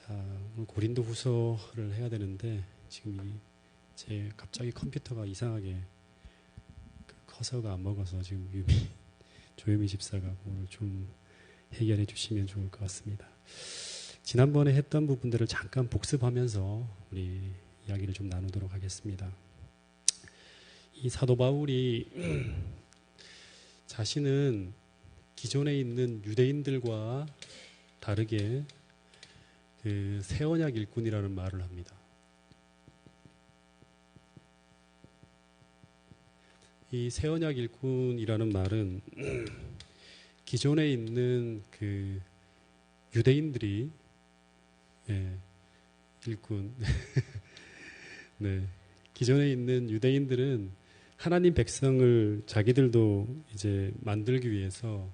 오늘 고린도 후서를 해야 되는데 지금 제 갑자기 컴퓨터가 이상하게 커서가 안 먹어서 지금 조유미 집사가 오늘 좀 해결해 주시면 좋을 것 같습니다. 지난번에 했던 부분들을 잠깐 복습하면서 우리 이야기를 좀 나누도록 하겠습니다. 이 사도 바울이 자신은 기존에 있는 유대인들과 다르게 그 새언약 일꾼이라는 말을 합니다. 이 새언약 일꾼이라는 말은 기존에 있는 그 유대인들이 일꾼 네, 기존에 있는 유대인들은 하나님 백성을 자기들도 이제 만들기 위해서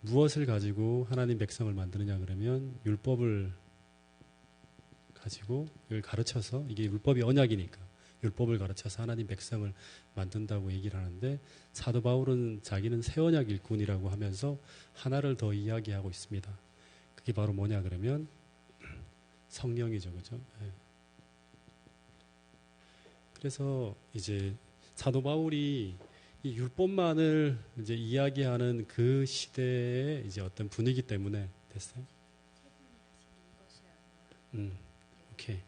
무엇을 가지고 하나님 백성을 만드느냐 그러면 율법을 가지고 이걸 가르쳐서, 이게 율법이 언약이니까 율법을 가르쳐서 하나님 백성을 만든다고 얘기를 하는데, 사도 바울은 자기는 새 언약 일꾼이라고 하면서 하나를 더 이야기하고 있습니다. 그게 바로 뭐냐 그러면 성령이죠, 그죠? 그래서 이제 사도 바울이 이 율법만을 이제 이야기하는 그 시대의 이제 어떤 분위기 때문에 됐어요. 오케이.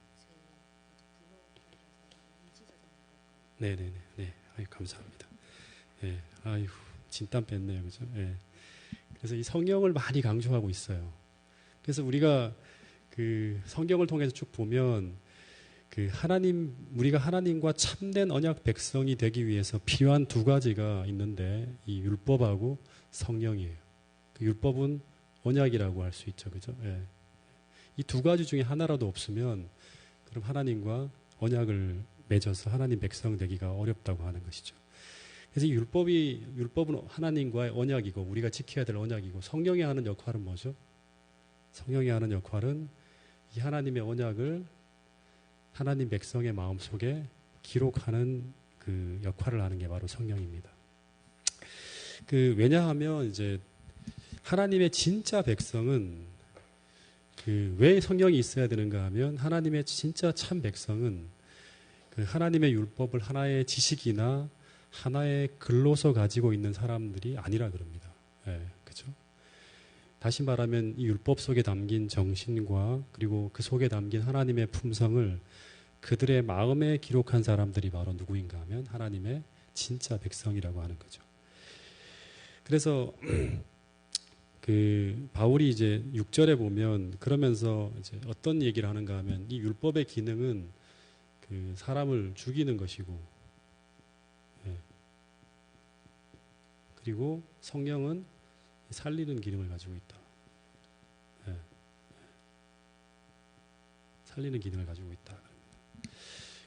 네네네. 네. 아유, 감사합니다. 예. 아유, 진땀 뺐네요, 그죠? 예. 그래서 이 성령을 많이 강조하고 있어요. 그래서 우리가 그 성경을 통해서 쭉 보면 그 우리가 하나님과 참된 언약 백성이 되기 위해서 필요한 두 가지가 있는데, 이 율법하고 성령이에요. 그 율법은 언약이라고 할 수 있죠, 그죠? 예. 이 두 가지 중에 하나라도 없으면 그럼 하나님과 언약을 맺어서 하나님 백성 되기가 어렵다고 하는 것이죠. 그래서 이 율법은 하나님과의 언약이고 우리가 지켜야 될 언약이고, 성령이 하는 역할은 뭐죠? 성령이 하는 역할은 이 하나님의 언약을 하나님 백성의 마음속에 기록하는 그 역할을 하는 게 바로 성령입니다. 왜냐하면 이제 하나님의 진짜 백성은 왜 성령이 있어야 되는가 하면, 하나님의 진짜 참 백성은 그 하나님의 율법을 하나의 지식이나 하나의 글로서 가지고 있는 사람들이 아니라 그럽니다. 그죠? 다시 말하면 이 율법 속에 담긴 정신과 그리고 그 속에 담긴 하나님의 품성을 그들의 마음에 기록한 사람들이 바로 누구인가 하면 하나님의 진짜 백성이라고 하는 거죠. 그래서 바울이 이제 6절에 보면 그러면서 이제 어떤 얘기를 하는가 하면, 이 율법의 기능은 사람을 죽이는 것이고, 그리고 성령은 살리는 기능을 가지고 있다. 살리는 기능을 가지고 있다.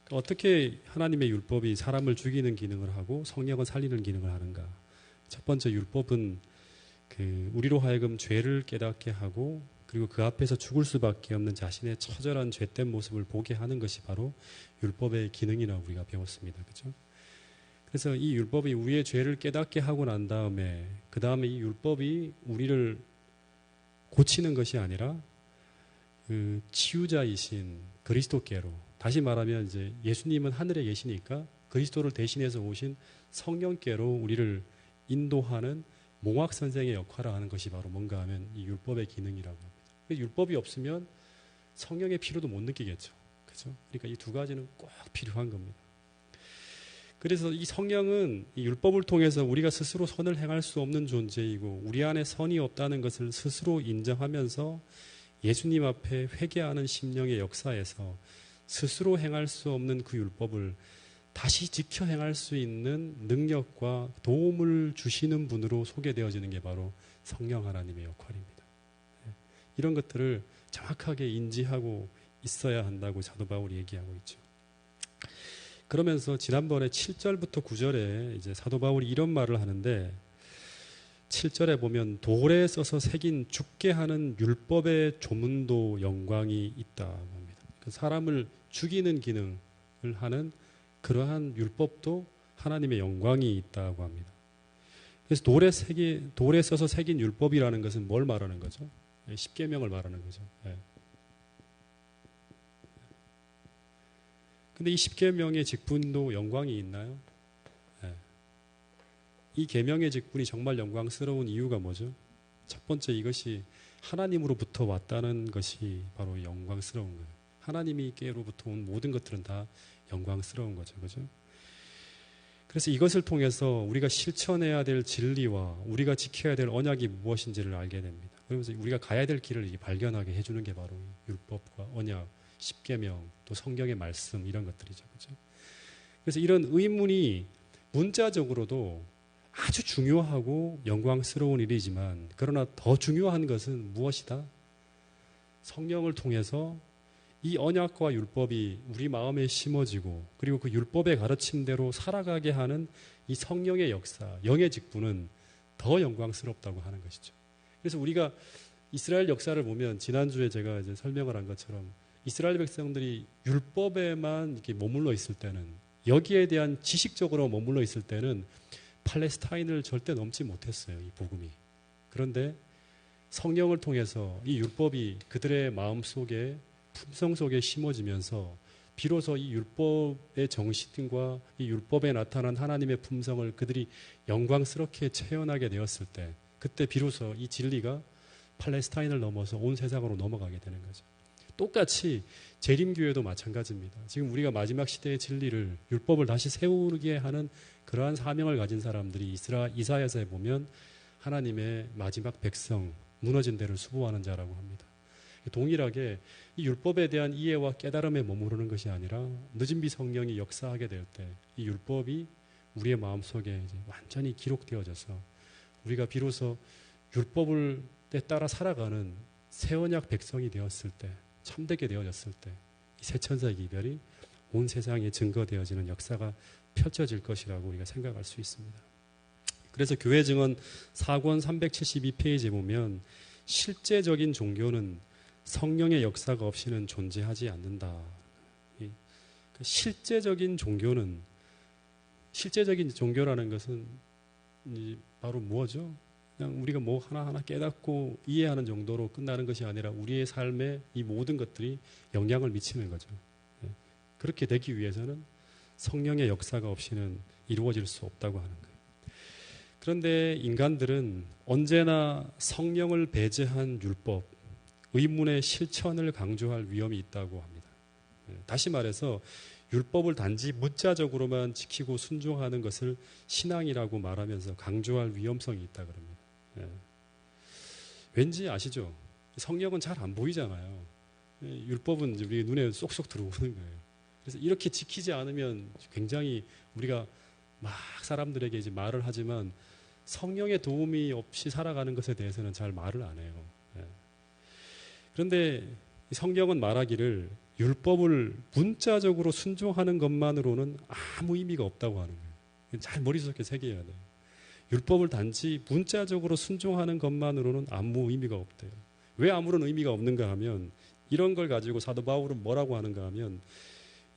그러니까 어떻게 하나님의 율법이 사람을 죽이는 기능을 하고 성령은 살리는 기능을 하는가? 첫 번째, 율법은 우리로 하여금 죄를 깨닫게 하고, 그리고 그 앞에서 죽을 수밖에 없는 자신의 처절한 죄된 모습을 보게 하는 것이 바로 율법의 기능이라고 우리가 배웠습니다. 그죠? 그래서 이 율법이 우리의 죄를 깨닫게 하고 난 다음에, 그 다음에 이 율법이 우리를 고치는 것이 아니라 치유자이신 그리스도께로, 다시 말하면 이제 예수님은 하늘에 계시니까 그리스도를 대신해서 오신 성령께로 우리를 인도하는 몽학 선생의 역할을 하는 것이 바로 뭔가 하면 이 율법의 기능이라고 합니다. 율법이 없으면 성령의 필요도 못 느끼겠죠. 그죠? 그러니까 이 두 가지는 꼭 필요한 겁니다. 그래서 이 성령은 이 율법을 통해서 우리가 스스로 선을 행할 수 없는 존재이고, 우리 안에 선이 없다는 것을 스스로 인정하면서 예수님 앞에 회개하는 심령의 역사에서 스스로 행할 수 없는 그 율법을 다시 지켜 행할 수 있는 능력과 도움을 주시는 분으로 소개되어지는 게 바로 성령 하나님의 역할입니다. 이런 것들을 정확하게 인지하고 있어야 한다고 사도 바울이 얘기하고 있죠. 그러면서 지난번에 7절부터 9절에 이제 사도 바울이 이런 말을 하는데, 7절에 보면 돌에 써서 새긴 죽게 하는 율법의 조문도 영광이 있다고 합니다. 사람을 죽이는 기능을 하는 그러한 율법도 하나님의 영광이 있다고 합니다. 그래서 돌에 써서 새긴 율법이라는 것은 뭘 말하는 거죠? 십계명을 말하는 거죠. 근데 이 십계명의 직분도 영광이 있나요? 네. 이 계명의 직분이 정말 영광스러운 이유가 뭐죠? 첫 번째, 이것이 하나님으로부터 왔다는 것이 바로 영광스러운 거예요. 하나님께로부터 온 모든 것들은 다 영광스러운 거죠. 그죠? 그래서 이것을 통해서 우리가 실천해야 될 진리와 우리가 지켜야 될 언약이 무엇인지를 알게 됩니다. 그러면서 우리가 가야 될 길을 발견하게 해주는 게 바로 율법과 언약, 십계명, 또 성경의 말씀 이런 것들이죠. 그죠? 그래서 이런 의문이 문자적으로도 아주 중요하고 영광스러운 일이지만 그러나 더 중요한 것은 무엇이다? 성령을 통해서 이 언약과 율법이 우리 마음에 심어지고 그리고 그 율법의 가르침대로 살아가게 하는 이 성령의 역사, 영의 직분은 더 영광스럽다고 하는 것이죠. 그래서 우리가 이스라엘 역사를 보면 지난주에 제가 이제 설명을 한 것처럼 이스라엘 백성들이 율법에만 이렇게 머물러 있을 때는 여기에 대한 지식적으로 머물러 있을 때는 팔레스타인을 절대 넘지 못했어요. 이 복음이. 그런데 성령을 통해서 이 율법이 그들의 마음 속에 품성 속에 심어지면서 비로소 이 율법의 정신과 이 율법에 나타난 하나님의 품성을 그들이 영광스럽게 체현하게 되었을 때 그때 비로소 이 진리가 팔레스타인을 넘어서 온 세상으로 넘어가게 되는 거죠. 똑같이 재림교회도 마찬가지입니다. 지금 우리가 마지막 시대의 진리를 율법을 다시 세우게 하는 그러한 사명을 가진 사람들이 이사야서에 보면 하나님의 마지막 백성, 무너진 데를 수보하는 자라고 합니다. 동일하게 이 율법에 대한 이해와 깨달음에 머무르는 것이 아니라 늦은 비 성령이 역사하게 될 때 이 율법이 우리의 마음속에 이제 완전히 기록되어져서 우리가 비로소 율법을 따라 살아가는 새 언약 백성이 되었을 때 참되게 되어졌을 때 이 새 천사 기별이 온 세상에 증거되어지는 역사가 펼쳐질 것이라고 우리가 생각할 수 있습니다. 그래서 교회 증언 4권 372페이지에 보면 실제적인 종교는 성령의 역사가 없이는 존재하지 않는다. 실제적인 종교라는 것은 바로 뭐죠? 그냥 우리가 뭐 하나하나 깨닫고 이해하는 정도로 끝나는 것이 아니라 우리의 삶에 이 모든 것들이 영향을 미치는 거죠. 그렇게 되기 위해서는 성령의 역사가 없이는 이루어질 수 없다고 하는 거예요. 그런데 인간들은 언제나 성령을 배제한 율법, 의문의 실천을 강조할 위험이 있다고 합니다. 다시 말해서 율법을 단지 문자적으로만 지키고 순종하는 것을 신앙이라고 말하면서 강조할 위험성이 있다 그럽니다. 왠지 아시죠? 성령은 잘 안 보이잖아요. 율법은 우리 눈에 쏙쏙 들어오는 거예요. 그래서 이렇게 지키지 않으면 굉장히 우리가 막 사람들에게 이제 말을 하지만 성령의 도움이 없이 살아가는 것에 대해서는 잘 말을 안 해요. 그런데 성경은 말하기를 율법을 문자적으로 순종하는 것만으로는 아무 의미가 없다고 하는 거예요. 잘 머릿속에 새겨야 돼요. 율법을 단지 문자적으로 순종하는 것만으로는 아무 의미가 없대요. 왜 아무런 의미가 없는가 하면 이런 걸 가지고 사도 바울은 뭐라고 하는가 하면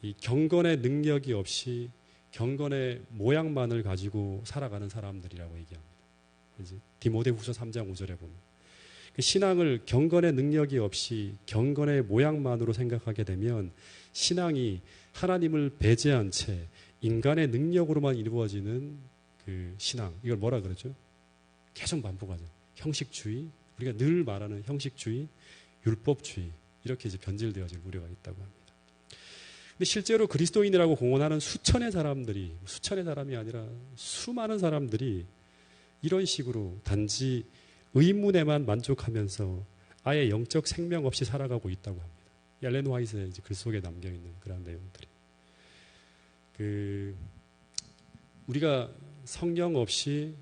이 경건의 능력이 없이 경건의 모양만을 가지고 살아가는 사람들이라고 얘기합니다. 이제 디모데후서 3장 5절에 보면 신앙을 경건의 능력이 없이 경건의 모양만으로 생각하게 되면 신앙이 하나님을 배제한 채 인간의 능력으로만 이루어지는 그 신앙, 이걸 뭐라 그러죠? 계속 반복하죠. 형식주의, 우리가 늘 말하는 형식주의, 율법주의, 이렇게 이제 변질되어질 우려가 있다고 합니다. 근데 실제로 그리스도인이라고 공언하는 수천의 사람이 아니라 수많은 사람들이 이런 식으로 단지 의문에만 만족하면서 아예 영적 생명 없이 살아가고 있다고 합니다. 엘렌 화이트의 이제 글 속에 남겨 있는 그런 내용들이. 우리가 성령 없이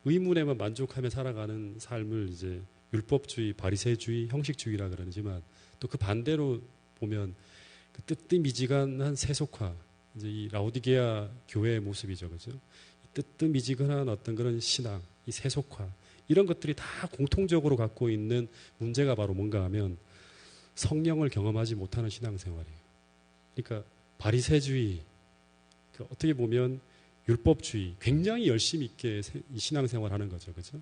의문에만 만족하며 살아가는 삶을 이제 율법주의, 바리새주의, 형식주의라 그러지만 또 그 반대로 보면 그 뜨뜻미지근한 세속화, 이제 이 라오디게아 교회의 모습이죠, 그죠? 뜨뜻미지근한 어떤 그런 신앙, 이 세속화. 이런 것들이 다 공통적으로 갖고 있는 문제가 바로 뭔가 하면 성령을 경험하지 못하는 신앙생활이에요. 그러니까 바리새주의, 어떻게 보면 율법주의, 굉장히 열심히 있게 이 신앙생활하는 거죠. 그죠?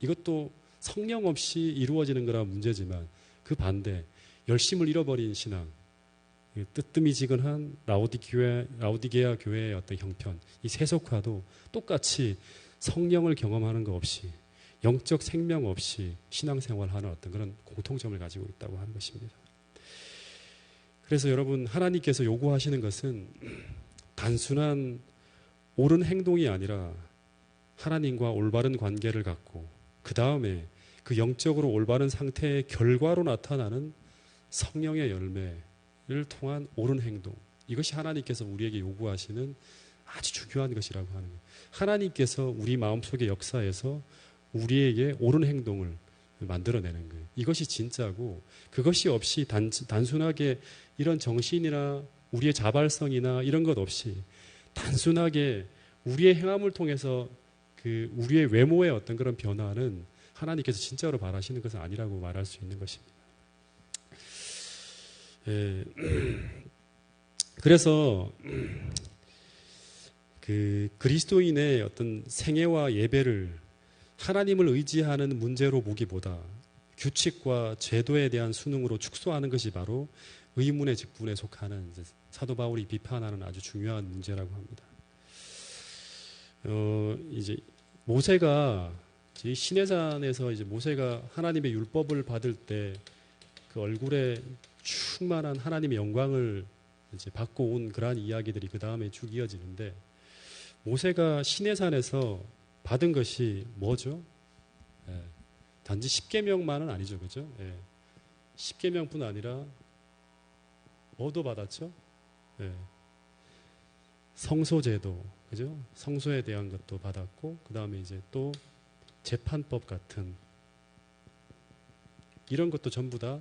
이것도 성령 없이 이루어지는 거라 문제지만 그 반대, 열심을 잃어버린 신앙, 뜨뜨미지근한 라오디게아 교회의 어떤 형편, 이 세속화도 똑같이 성령을 경험하는 것 없이 영적 생명 없이 신앙생활하는 어떤 그런 공통점을 가지고 있다고 하는 것입니다. 그래서 여러분, 하나님께서 요구하시는 것은 단순한 옳은 행동이 아니라 하나님과 올바른 관계를 갖고 그 다음에 그 영적으로 올바른 상태의 결과로 나타나는 성령의 열매를 통한 옳은 행동, 이것이 하나님께서 우리에게 요구하시는 아주 중요한 것이라고 하는 거예요. 하나님께서 우리 마음속의 역사에서 우리에게 옳은 행동을 만들어내는 거예요. 이것이 진짜고, 그것이 없이 단순하게 이런 정신이나 우리의 자발성이나 이런 것 없이 단순하게 우리의 행함을 통해서 그 우리의 외모의 어떤 그런 변화는 하나님께서 진짜로 바라시는 것은 아니라고 말할 수 있는 것입니다. 그래서 그 그리스도인의 어떤 생애와 예배를 하나님을 의지하는 문제로 보기보다 규칙과 제도에 대한 순응으로 축소하는 것이 바로 의문의 직분에 속하는 사도 바울이 비판하는 아주 중요한 문제라고 합니다. 이제 모세가 시내산에서 이제 모세가 하나님의 율법을 받을 때 그 얼굴에 충만한 하나님의 영광을 이제 받고 온 그러한 이야기들이 그 다음에 쭉 이어지는데, 모세가 시내산에서 받은 것이 뭐죠? 단지 10계명만은 아니죠, 그죠? 10계명뿐 아니라 뭐도 받았죠? 성소제도, 그죠? 성소에 대한 것도 받았고, 그 다음에 이제 또 재판법 같은 이런 것도 전부 다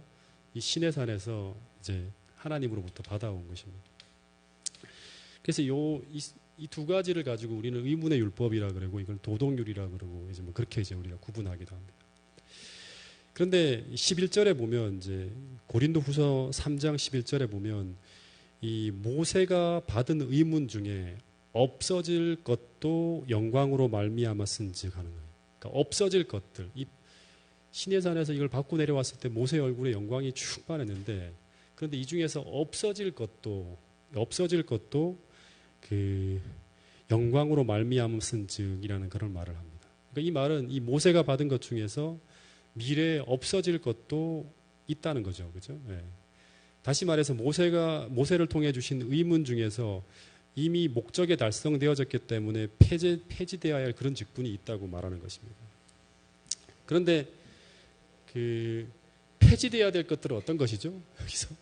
이 시내산에서 이제 하나님으로부터 받아온 것입니다. 그래서 이 두 가지를 가지고 우리는 의문의 율법이라 그러고, 이걸 도덕률이라 그러고, 이제 뭐 그렇게 이제 우리가 구분하기도 합니다. 그런데 11절에 보면, 이제 고린도후서 3장 11절에 보면 이 모세가 받은 의문 중에 없어질 것도 영광으로 말미암아 쓴즉 하는 거예요. 그러니까 없어질 것들, 이 시내산에서 이걸 받고 내려왔을 때 모세의 얼굴에 영광이 충만했는데, 그런데 이 중에서 없어질 것도 그 영광으로 말미암아 쓴즉이라는 그런 말을 합니다. 그러니까 이 말은 이 모세가 받은 것 중에서 미래에 없어질 것도 있다는 거죠, 그죠? 다시 말해서 모세를 통해 주신 의문 중에서 이미 목적에 달성되어졌기 때문에 폐지되어야 할 그런 직분이 있다고 말하는 것입니다. 그런데 그 폐지되어야 될 것들은 어떤 것이죠? 여기서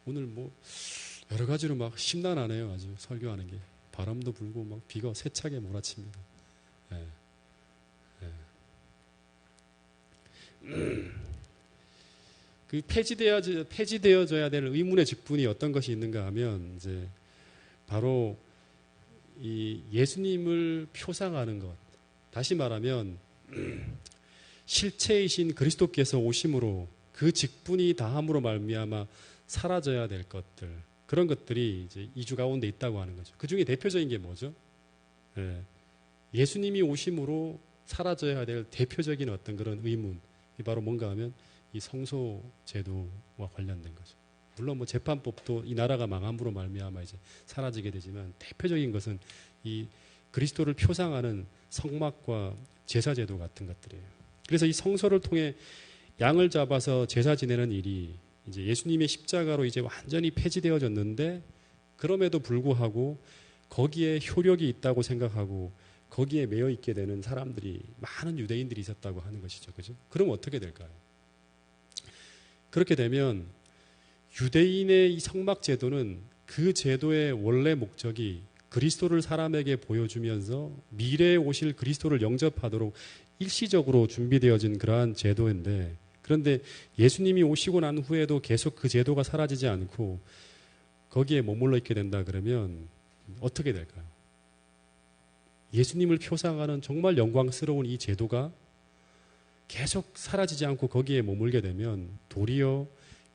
오늘 뭐 여러 가지로 막 심란하네요. 아주 설교하는 게 바람도 불고 막 비가 세차게 몰아칩니다. 그 폐지되어져야 될 의문의 직분이 어떤 것이 있는가 하면, 이제 바로 이 예수님을 표상하는 것, 다시 말하면 실체이신 그리스도께서 오심으로 그 직분이 다함으로 말미암아 사라져야 될 것들, 그런 것들이 이제 이 주 가운데 있다고 하는 거죠. 그 중에 대표적인 게 뭐죠? 예수님이 오심으로 사라져야 될 대표적인 어떤 그런 의문, 이 바로 뭔가 하면 이 성소 제도와 관련된 거죠. 물론 뭐 재판법도 이 나라가 망함으로 말미암아 이제 사라지게 되지만, 대표적인 것은 이 그리스도를 표상하는 성막과 제사 제도 같은 것들이에요. 그래서 이 성소를 통해 양을 잡아서 제사 지내는 일이 이제 예수님의 십자가로 이제 완전히 폐지되어졌는데, 그럼에도 불구하고 거기에 효력이 있다고 생각하고 거기에 매여 있게 되는 사람들이, 많은 유대인들이 있었다고 하는 것이죠. 그죠? 그럼 어떻게 될까요? 그렇게 되면 유대인의 이 성막 제도는 그 제도의 원래 목적이 그리스도를 사람에게 보여주면서 미래에 오실 그리스도를 영접하도록 일시적으로 준비되어진 그러한 제도인데, 그런데 예수님이 오시고 난 후에도 계속 그 제도가 사라지지 않고 거기에 머물러 있게 된다 그러면 어떻게 될까요? 예수님을 표상하는 정말 영광스러운 이 제도가 계속 사라지지 않고 거기에 머물게 되면 도리어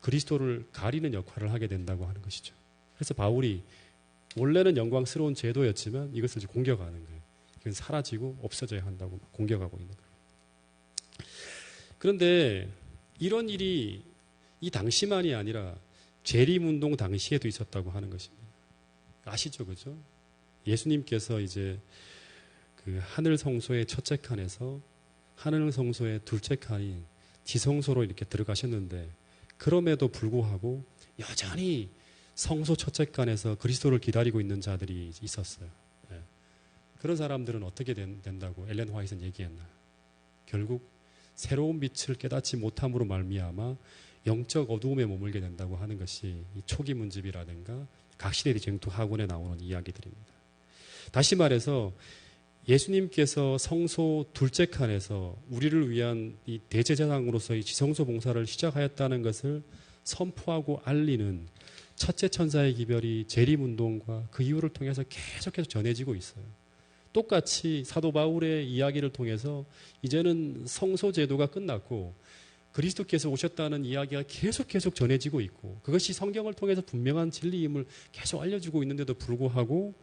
그리스도를 가리는 역할을 하게 된다고 하는 것이죠. 그래서 바울이 원래는 영광스러운 제도였지만 이것을 이제 공격하는 거예요. 이건 사라지고 없어져야 한다고 공격하고 있는 거예요. 그런데 이런 일이 이 당시만이 아니라 재림운동 당시에도 있었다고 하는 것입니다. 아시죠, 그죠? 예수님께서 이제 그 하늘 성소의 첫째 칸에서 하늘 성소의 둘째 칸인 지성소로 이렇게 들어가셨는데, 그럼에도 불구하고 여전히 성소 첫째 칸에서 그리스도를 기다리고 있는 자들이 있었어요. 예. 그런 사람들은 어떻게 된다고 엘렌 화이트는 얘기했나? 결국 새로운 빛을 깨닫지 못함으로 말미암아 영적 어두움에 머물게 된다고 하는 것이 이 초기 문집이라든가 각시대 전투 학원에 나오는 이야기들입니다. 다시 말해서 예수님께서 성소 둘째 칸에서 우리를 위한 이 대제사장으로서 이 지성소 봉사를 시작하였다는 것을 선포하고 알리는 첫째 천사의 기별이 재림운동과 그 이유를 통해서 계속해서 전해지고 있어요. 똑같이 사도 바울의 이야기를 통해서 이제는 성소 제도가 끝났고 그리스도께서 오셨다는 이야기가 계속 전해지고 있고, 그것이 성경을 통해서 분명한 진리임을 계속 알려주고 있는데도 불구하고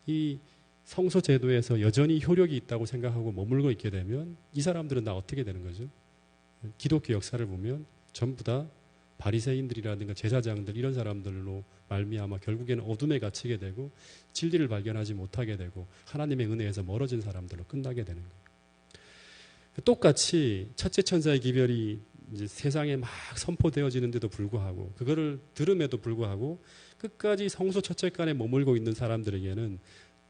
이 성소 제도에서 여전히 효력이 있다고 생각하고 머물고 있게 되면 이 사람들은 다 어떻게 되는 거죠? 기독교 역사를 보면 전부 다 바리새인들이라든가 제사장들 이런 사람들로 말미암아 결국에는 어둠에 갇히게 되고 진리를 발견하지 못하게 되고 하나님의 은혜에서 멀어진 사람들로 끝나게 되는 거예요. 똑같이 첫째 천사의 기별이 이제 세상에 막 선포되어지는데도 불구하고, 그거를 들음에도 불구하고 끝까지 성소 첫째 칸에 머물고 있는 사람들에게는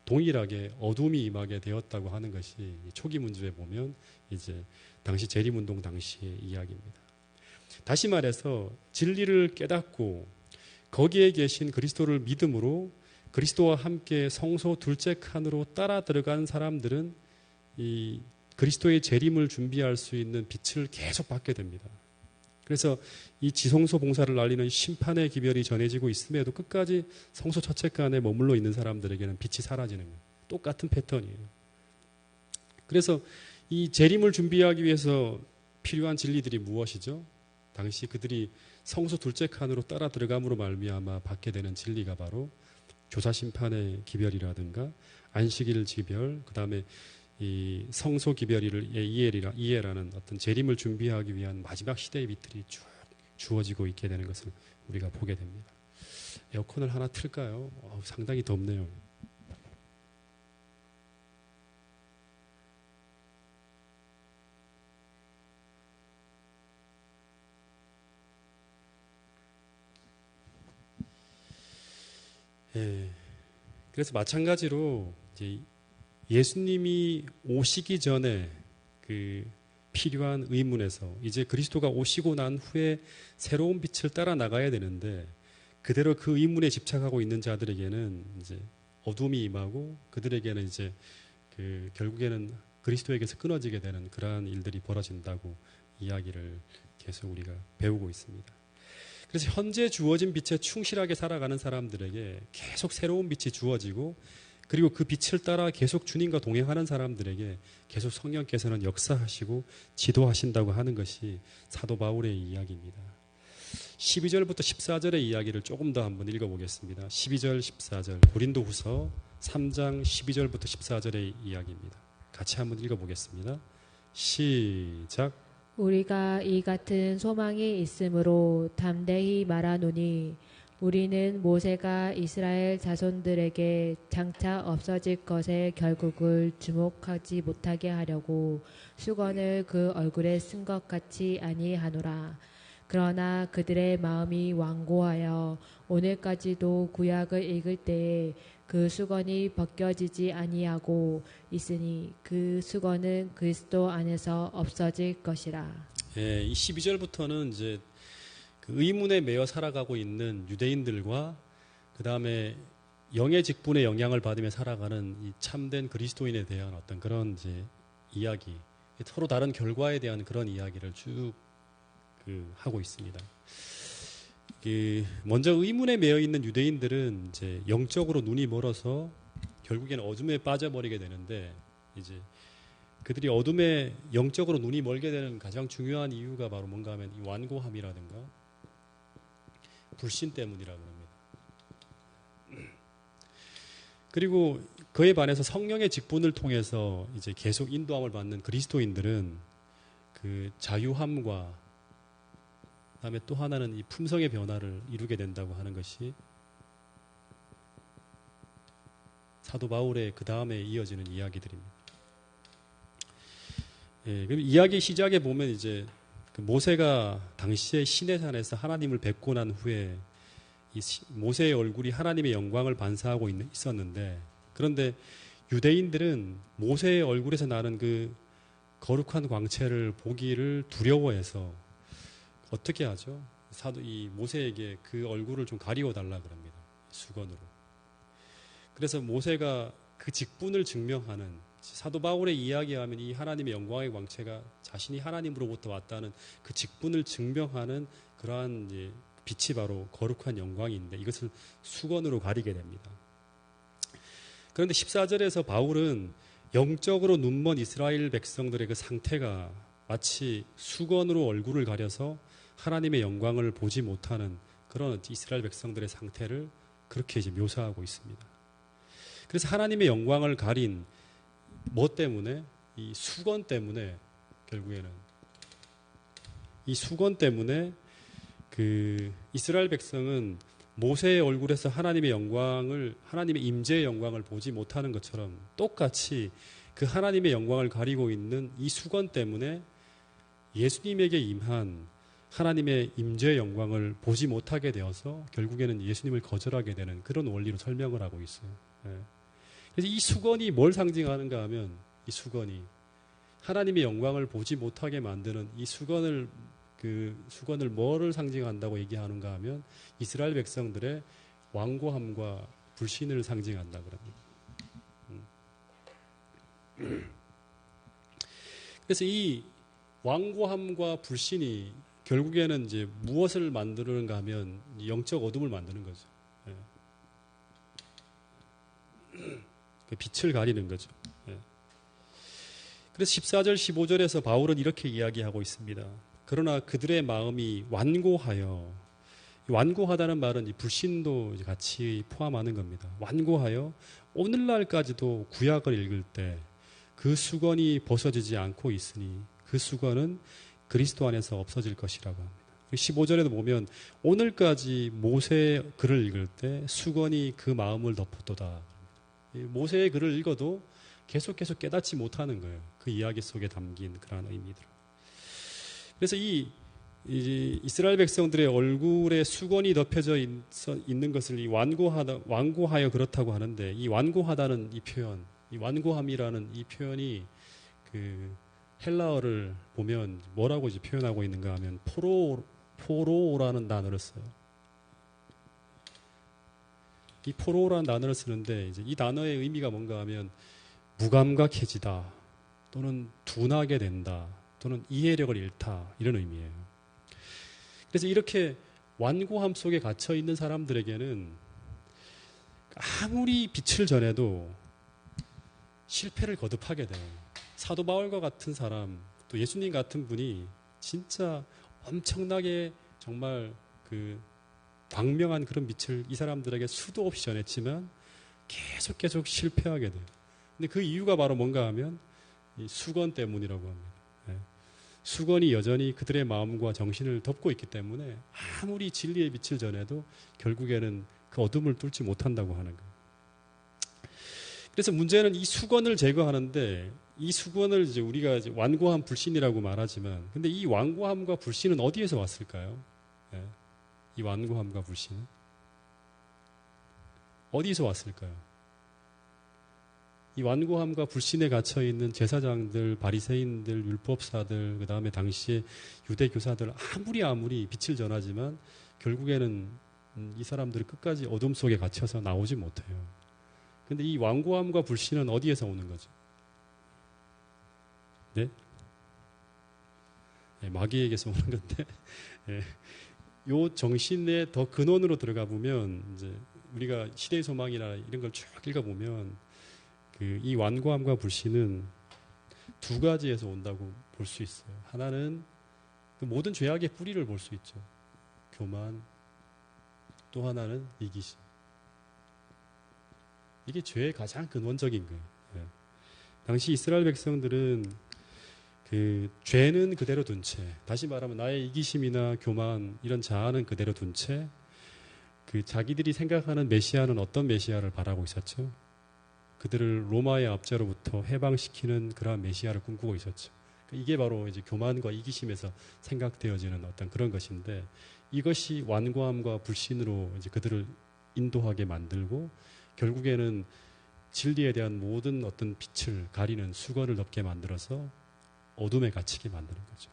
동일하게 어둠이 임하게 되었다고 하는 것이 초기 문집에 보면 이제 당시 재림운동 당시의 이야기입니다. 다시 말해서 진리를 깨닫고 거기에 계신 그리스도를 믿음으로 그리스도와 함께 성소 둘째 칸으로 따라 들어간 사람들은 이 그리스도의 재림을 준비할 수 있는 빛을 계속 받게 됩니다. 그래서 이 지성소 봉사를 알리는 심판의 기별이 전해지고 있음에도 끝까지 성소 첫째 칸에 머물러 있는 사람들에게는 빛이 사라지는 거예요. 똑같은 패턴이에요. 그래서 이 재림을 준비하기 위해서 필요한 진리들이 무엇이죠? 당시 그들이 성소 둘째 칸으로 따라 들어감으로 말미암아 받게 되는 진리가 바로 교사심판의 기별이라든가 안식일 지별, 그 다음에 이 성소 기별일을 이해라는 어떤 재림을 준비하기 위한 마지막 시대의 빛들이 쭉 주어지고 있게 되는 것을 우리가 보게 됩니다. 에어컨을 하나 틀까요? 상당히 덥네요. 예. 그래서 마찬가지로 이제 예수님이 오시기 전에 그 필요한 의문에서 이제 그리스도가 오시고 난 후에 새로운 빛을 따라 나가야 되는데 그대로 그 의문에 집착하고 있는 자들에게는 이제 어둠이 임하고 그들에게는 이제 그 결국에는 그리스도에게서 끊어지게 되는 그러한 일들이 벌어진다고 이야기를 계속 우리가 배우고 있습니다. 그래서 현재 주어진 빛에 충실하게 살아가는 사람들에게 계속 새로운 빛이 주어지고, 그리고 그 빛을 따라 계속 주님과 동행하는 사람들에게 계속 성령께서는 역사하시고 지도하신다고 하는 것이 사도 바울의 이야기입니다. 12절부터 14절의 이야기를 조금 더 한번 읽어보겠습니다. 12절, 14절, 고린도후서 3장 12절부터 14절의 이야기입니다. 같이 한번 읽어보겠습니다. 시작. 우리가 이 같은 소망이 있으므로 담대히 말하노니 우리는 모세가 이스라엘 자손들에게 장차 없어질 것의 결국을 주목하지 못하게 하려고 수건을 그 얼굴에 쓴 것 같이 아니하노라. 그러나 그들의 마음이 완고하여 오늘까지도 구약을 읽을 때에 그 수건이 벗겨지지 아니하고 있으니 그 수건은 그리스도 안에서 없어질 것이라. 예, 이 12절부터는 이제 그 의문에 매여 살아가고 있는 유대인들과 그 다음에 영의 직분의 영향을 받으며 살아가는 이 참된 그리스도인에 대한 어떤 그런 이제 이야기, 서로 다른 결과에 대한 그런 이야기를 쭉 하고 있습니다. 먼저 의문에 매여 있는 유대인들은 이제 영적으로 눈이 멀어서 결국에는 어둠에 빠져버리게 되는데, 이제 그들이 어둠에 영적으로 눈이 멀게 되는 가장 중요한 이유가 바로 뭔가 하면 이 완고함이라든가 불신 때문이라고 합니다. 그리고 그에 반해서 성령의 직분을 통해서 이제 계속 인도함을 받는 그리스도인들은 그 자유함과 그다음에 또 하나는 이 품성의 변화를 이루게 된다고 하는 것이 사도 바울의 그 다음에 이어지는 이야기들입니다. 예, 그럼 이야기 시작에 보면 이제 그 모세가 당시에 시내산에서 하나님을 뵙고 난 후에 이 모세의 얼굴이 하나님의 영광을 반사하고 있었는데, 그런데 유대인들은 모세의 얼굴에서 나는 그 거룩한 광채를 보기를 두려워해서 어떻게 하죠? 이 모세에게 그 얼굴을 좀 가리워 달라 그럽니다. 수건으로. 그래서 모세가 그 직분을 증명하는, 사도 바울의 이야기하면 이 하나님의 영광의 광채가 자신이 하나님으로부터 왔다는 그 직분을 증명하는 그러한 이제 빛이 바로 거룩한 영광인데, 이것을 수건으로 가리게 됩니다. 그런데 14절에서 바울은 영적으로 눈먼 이스라엘 백성들의 그 상태가 마치 수건으로 얼굴을 가려서 하나님의 영광을 보지 못하는 그런 이스라엘 백성들의 상태를 그렇게 이제 묘사하고 있습니다. 그래서 하나님의 영광을 가린 뭐 때문에? 이 수건 때문에, 결국에는 이 수건 때문에 그 이스라엘 백성은 모세의 얼굴에서 하나님의 영광을, 하나님의 임재의 영광을 보지 못하는 것처럼 똑같이 그 하나님의 영광을 가리고 있는 이 수건 때문에 예수님에게 임한 하나님의 임재의 영광을 보지 못하게 되어서 결국에는 예수님을 거절하게 되는 그런 원리로 설명을 하고 있어요. 예. 그래서 이 수건이 뭘 상징하는가 하면, 이 수건이 하나님의 영광을 보지 못하게 만드는 이 수건을, 그 수건을 뭐를 상징한다고 얘기하는가 하면 이스라엘 백성들의 완고함과 불신을 상징한다 그럽니다. 그래서 이 완고함과 불신이 결국에는 이제 무엇을 만드는가 하면 영적 어둠을 만드는 거죠. 예. 그 빛을 가리는 거죠. 예. 그래서 14절, 15절에서 바울은 이렇게 이야기하고 있습니다. 그러나 그들의 마음이 완고하여, 완고하다는 말은 이 불신도 같이 포함하는 겁니다. 완고하여 오늘날까지도 구약을 읽을 때 그 수건이 벗어지지 않고 있으니 그 수건은 그리스도 안에서 없어질 것이라고 합니다. 15절에도 보면 오늘까지 모세의 글을 읽을 때 수건이 그 마음을 덮었도다. 모세의 글을 읽어도 계속 깨닫지 못하는 거예요. 그 이야기 속에 담긴 그러한 의미들. 그래서 이 이스라엘 백성들의 얼굴에 수건이 덮여져 있는 것을 이 완고하여 그렇다고 하는데, 이 완고하다는 이 표현, 이 완고함이라는 이 표현이 그 헬라어를 보면 뭐라고 이제 표현하고 있는가 하면 포로라는 단어를 써요. 이 포로라는 단어를 쓰는데 이제 이 단어의 의미가 뭔가 하면 무감각해지다, 또는 둔하게 된다, 또는 이해력을 잃다, 이런 의미예요. 그래서 이렇게 완고함 속에 갇혀 있는 사람들에게는 아무리 빛을 전해도 실패를 거듭하게 돼요. 사도 바울과 같은 사람, 또 예수님 같은 분이 진짜 엄청나게 정말 그 광명한 그런 빛을 이 사람들에게 수도 없이 전했지만 계속 실패하게 돼요. 근데 그 이유가 바로 뭔가 하면 이 수건 때문이라고 합니다. 예. 수건이 여전히 그들의 마음과 정신을 덮고 있기 때문에 아무리 진리의 빛을 전해도 결국에는 그 어둠을 뚫지 못한다고 하는 거예요. 그래서 문제는 이 수건을 제거하는데, 이 수건을 이제 우리가 이제 완고함 불신이라고 말하지만, 근데 이 완고함과 불신은 어디에서 왔을까요? 예. 이 완고함과 불신은 어디서 왔을까요? 이 완고함과 불신에 갇혀 있는 제사장들, 바리새인들, 율법사들, 그 다음에 당시의 유대 교사들, 아무리 빛을 전하지만 결국에는 이 사람들이 끝까지 어둠 속에 갇혀서 나오지 못해요. 그런데 이 완고함과 불신은 어디에서 오는 거죠? 네? 네, 마귀에게서 오는 건데, 네. 요 정신의 더 근원으로 들어가 보면 이제 우리가 시대의 소망이나 이런 걸 쭉 읽어보면 이 완고함과 불신은 두 가지에서 온다고 볼 수 있어요. 하나는 그 모든 죄악의 뿌리를 볼 수 있죠. 교만. 또 하나는 이기심. 이게 죄의 가장 근원적인 거예요. 예. 당시 이스라엘 백성들은 그 죄는 그대로 둔 채, 다시 말하면 나의 이기심이나 교만 이런 자아는 그대로 둔 채 그 자기들이 생각하는 메시아는 어떤 메시아를 바라고 있었죠? 그들을 로마의 압제로부터 해방시키는 그러한 메시아를 꿈꾸고 있었죠. 이게 바로 이제 교만과 이기심에서 생각되어지는 어떤 그런 것인데, 이것이 완고함과 불신으로 이제 그들을 인도하게 만들고 결국에는 진리에 대한 모든 어떤 빛을 가리는 수건을 덮게 만들어서 어둠에 갇히게 만드는 거죠.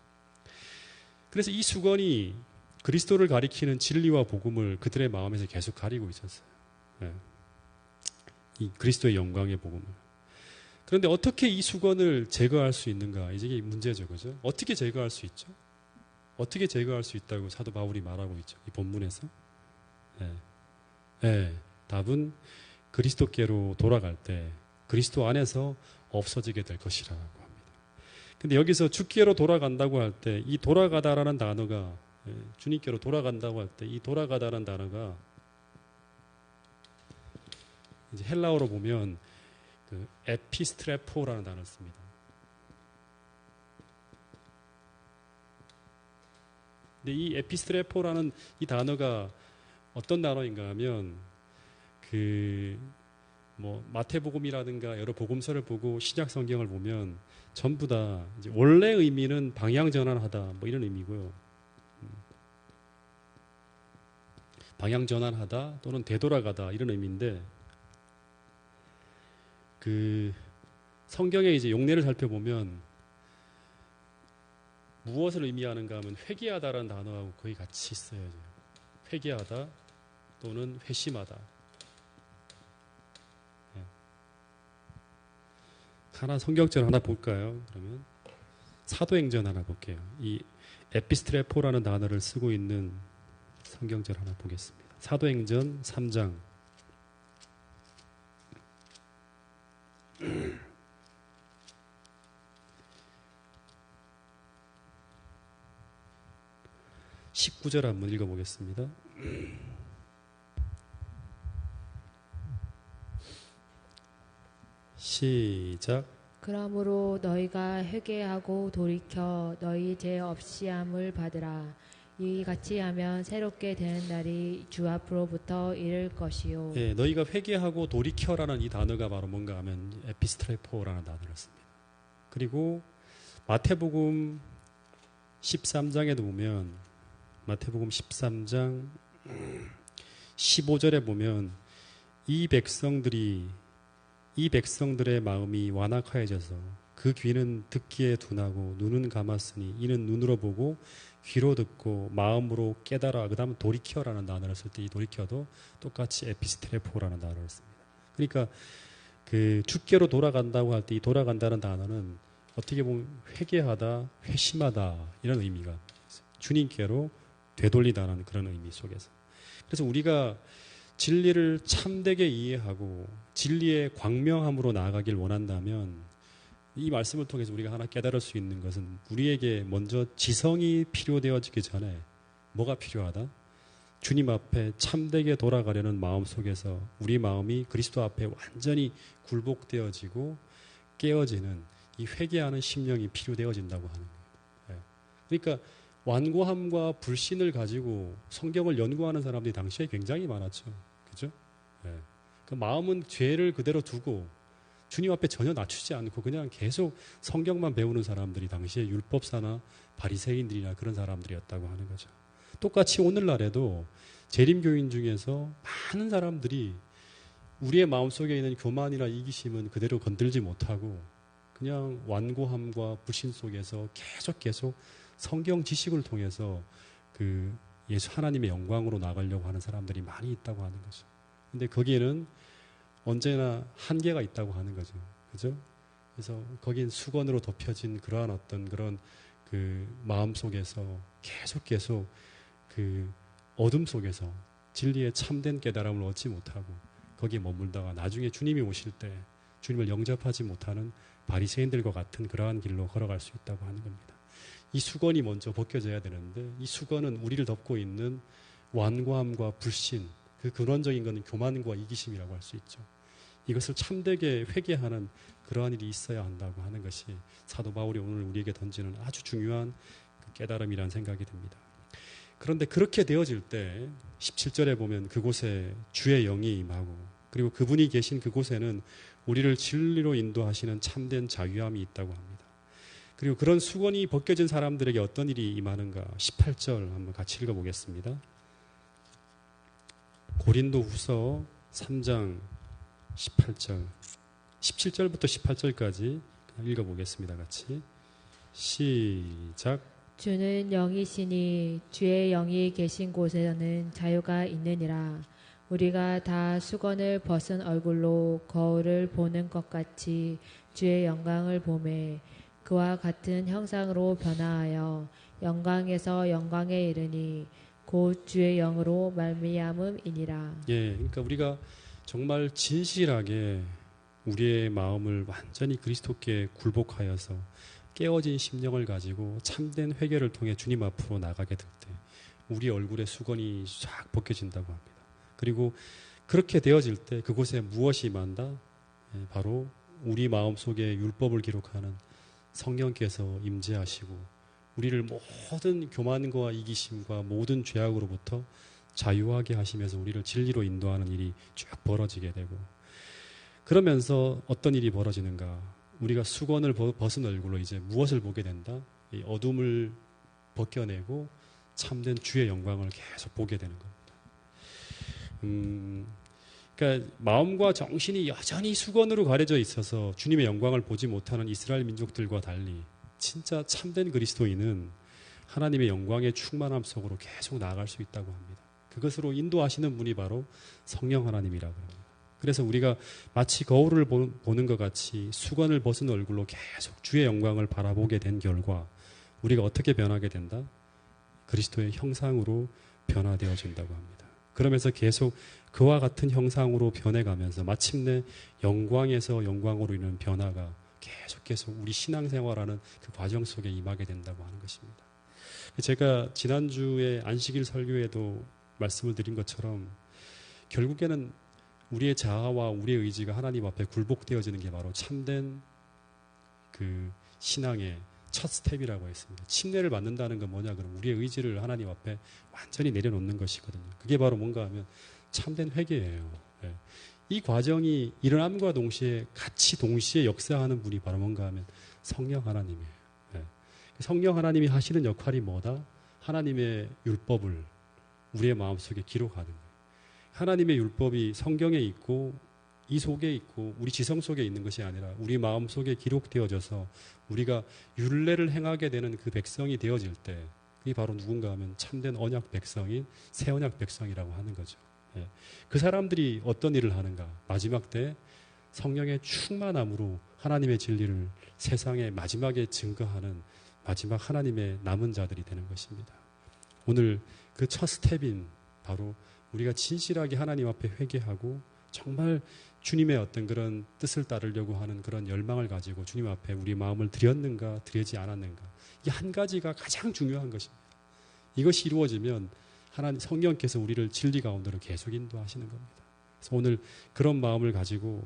그래서 이 수건이 그리스도를 가리키는 진리와 복음을 그들의 마음에서 계속 가리고 있었어요. 네. 이 그리스도의 영광의 복음을. 그런데 어떻게 이 수건을 제거할 수 있는가? 이게 문제죠, 그죠? 어떻게 제거할 수 있죠? 어떻게 제거할 수 있다고 사도 바울이 말하고 있죠, 이 본문에서. 네. 네. 답은 그리스도께로 돌아갈 때 그리스도 안에서 없어지게 될 것이라고 합니다. 근데 여기서 주께로 돌아간다고 할 때 이 돌아가다라는 단어가, 주님께로 돌아간다고 할 때 이 돌아가다라는 단어가 이제 헬라어로 보면 그 에피스트레포라는 단어를 씁니다. 근데 이 에피스트레포라는 이 단어가 어떤 단어인가 하면 마태복음이라든가 여러 복음서를 보고 신약 성경을 보면 전부 다 이제 원래 의미는 방향 전환하다 뭐 이런 의미고요. 방향 전환하다 또는 되돌아가다 이런 의미인데, 그 성경의 이제 용례를 살펴보면 무엇을 의미하는가 하면 회개하다라는 단어하고 거의 같이 있어요. 회개하다 또는 회심하다. 하나 성경절 하나 볼까요? 그러면 사도행전 하나 볼게요. 이 에피스트레포라는 단어를 쓰고 있는 성경절 하나 보겠습니다. 사도행전 3장 19절 한번 읽어보겠습니다. 시작. 그러므로 너희가 회개하고 돌이켜 너희 죄 없이함을 받으라. 이같이 하면 새롭게 되는 날이 주 앞으로부터 이를 것이요. 예, 너희가 회개하고 돌이켜라는 이 단어가 바로 뭔가 하면 에피스트레포라는 단어를 씁니다. 그리고 마태복음 13장에도 보면 마태복음 13장 15절에 보면 이 백성들의 마음이 완악하여져서 그 귀는 듣기에 둔하고 눈은 감았으니 이는 눈으로 보고 귀로 듣고 마음으로 깨달아. 그 다음 돌이켜라는 단어를 쓸 때 이 돌이켜도 똑같이 에피스트레포라는 단어를 씁니다. 그러니까 그 주께로 돌아간다고 할 때 이 돌아간다는 단어는 어떻게 보면 회개하다, 회심하다 이런 의미가 있어요. 주님께로 되돌리다는 그런 의미 속에서. 그래서 우리가 진리를 참되게 이해하고 진리의 광명함으로 나아가길 원한다면 이 말씀을 통해서 우리가 하나 깨달을 수 있는 것은 우리에게 먼저 지성이 필요되어지기 전에 뭐가 필요하다? 주님 앞에 참되게 돌아가려는 마음 속에서 우리 마음이 그리스도 앞에 완전히 굴복되어지고 깨어지는 이 회개하는 심령이 필요되어진다고 하는 거예요. 그러니까 완고함과 불신을 가지고 성경을 연구하는 사람들이 당시에 굉장히 많았죠. 그죠? 그 마음은 죄를 그대로 두고 주님 앞에 전혀 낮추지 않고 그냥 계속 성경만 배우는 사람들이 당시에 율법사나 바리새인들이나 그런 사람들이었다고 하는 거죠. 똑같이 오늘날에도 재림교인 중에서 많은 사람들이 우리의 마음속에 있는 교만이나 이기심은 그대로 건들지 못하고 그냥 완고함과 불신 속에서 계속 성경 지식을 통해서 그 예수 하나님의 영광으로 나가려고 하는 사람들이 많이 있다고 하는 거죠. 근데 거기에는 언제나 한계가 있다고 하는 거죠. 그죠? 그래서 거긴 수건으로 덮여진 그러한 어떤 그런 그 마음 속에서 계속 그 어둠 속에서 진리의 참된 깨달음을 얻지 못하고 거기에 머물다가 나중에 주님이 오실 때 주님을 영접하지 못하는 바리새인들과 같은 그러한 길로 걸어갈 수 있다고 하는 겁니다. 이 수건이 먼저 벗겨져야 되는데 이 수건은 우리를 덮고 있는 완고함과 불신, 그 근원적인 것은 교만과 이기심이라고 할 수 있죠. 이것을 참되게 회개하는 그러한 일이 있어야 한다고 하는 것이 사도 바울이 오늘 우리에게 던지는 아주 중요한 그 깨달음이라는 생각이 듭니다. 그런데 그렇게 되어질 때 17절에 보면 그곳에 주의 영이 임하고 그리고 그분이 계신 그곳에는 우리를 진리로 인도하시는 참된 자유함이 있다고 합니다. 그리고 그런 수건이 벗겨진 사람들에게 어떤 일이 임하는가 18절 한번 같이 읽어보겠습니다. 고린도후서 3장 18절 17절부터 18절까지 읽어보겠습니다. 같이 시작. 주는 영이시니 주의 영이 계신 곳에는 자유가 있느니라. 우리가 다 수건을 벗은 얼굴로 거울을 보는 것 같이 주의 영광을 보매 그와 같은 형상으로 변화하여 영광에서 영광에 이르니 곧 주의 영으로 말미암음이니라. 예, 그러니까 우리가 정말 진실하게 우리의 마음을 완전히 그리스도께 굴복하여서 깨어진 심령을 가지고 참된 회개를 통해 주님 앞으로 나가게 될 때 우리 얼굴에 수건이 쫙 벗겨진다고 합니다. 그리고 그렇게 되어질 때 그곳에 무엇이 임한다? 바로 우리 마음속에 율법을 기록하는 성령께서 임재하시고 우리를 모든 교만과 이기심과 모든 죄악으로부터 자유하게 하시면서 우리를 진리로 인도하는 일이 쭉 벌어지게 되고 그러면서 어떤 일이 벌어지는가? 우리가 수건을 벗은 얼굴로 이제 무엇을 보게 된다? 이 어둠을 벗겨내고 참된 주의 영광을 계속 보게 되는 겁니다. 그러니까 마음과 정신이 여전히 수건으로 가려져 있어서 주님의 영광을 보지 못하는 이스라엘 민족들과 달리 진짜 참된 그리스도인은 하나님의 영광의 충만함 속으로 계속 나아갈 수 있다고 합니다. 그것으로 인도하시는 분이 바로 성령 하나님이라고 합니다. 그래서 우리가 마치 거울을 보는 것 같이 수건을 벗은 얼굴로 계속 주의 영광을 바라보게 된 결과 우리가 어떻게 변하게 된다? 그리스도의 형상으로 변화되어진다고 합니다. 그러면서 계속 그와 같은 형상으로 변해가면서 마침내 영광에서 영광으로 이르는 변화가 계속 우리 신앙생활하는 그 과정 속에 임하게 된다고 하는 것입니다. 제가 지난주에 안식일 설교에도 말씀을 드린 것처럼 결국에는 우리의 자아와 우리의 의지가 하나님 앞에 굴복되어지는 게 바로 참된 그 신앙의 첫 스텝이라고 했습니다. 침례를 받는다는 건 뭐냐 그러면 우리의 의지를 하나님 앞에 완전히 내려놓는 것이거든요. 그게 바로 뭔가 하면 참된 회개예요. 예. 이 과정이 일어남과 동시에 같이 동시에 역사하는 분이 바로 뭔가 하면 성령 하나님이에요. 예. 성령 하나님이 하시는 역할이 뭐다? 하나님의 율법을 우리의 마음속에 기록하는 거예요. 하나님의 율법이 성경에 있고 이 속에 있고 우리 지성 속에 있는 것이 아니라 우리 마음 속에 기록되어져서 우리가 율례를 행하게 되는 그 백성이 되어질 때 그게 바로 누군가 하면 참된 언약 백성인 새 언약 백성이라고 하는 거죠. 예. 그 사람들이 어떤 일을 하는가? 마지막 때 성령의 충만함으로 하나님의 진리를 세상에 마지막에 증거하는 마지막 하나님의 남은 자들이 되는 것입니다. 오늘 그 첫 스텝인 바로 우리가 진실하게 하나님 앞에 회개하고 정말 주님의 어떤 그런 뜻을 따르려고 하는 그런 열망을 가지고 주님 앞에 우리 마음을 드렸는가 드리지 않았는가 이 한 가지가 가장 중요한 것입니다. 이것이 이루어지면 하나님 성령께서 우리를 진리 가운데로 계속 인도하시는 겁니다. 그래서 오늘 그런 마음을 가지고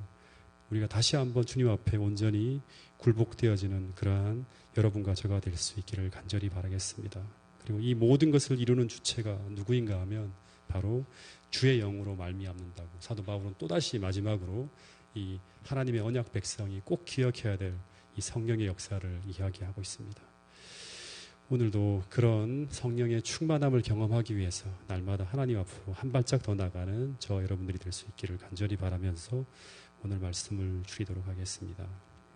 우리가 다시 한번 주님 앞에 온전히 굴복되어지는 그러한 여러분과 저가 될 수 있기를 간절히 바라겠습니다. 그리고 이 모든 것을 이루는 주체가 누구인가 하면 바로 주의 영으로 말미암는다고 사도 바울은 또다시 마지막으로 이 하나님의 언약 백성이 꼭 기억해야 될 이 성령의 역사를 이야기하고 있습니다. 오늘도 그런 성령의 충만함을 경험하기 위해서 날마다 하나님 앞으로 한 발짝 더 나가는 저 여러분들이 될 수 있기를 간절히 바라면서 오늘 말씀을 줄이도록 하겠습니다.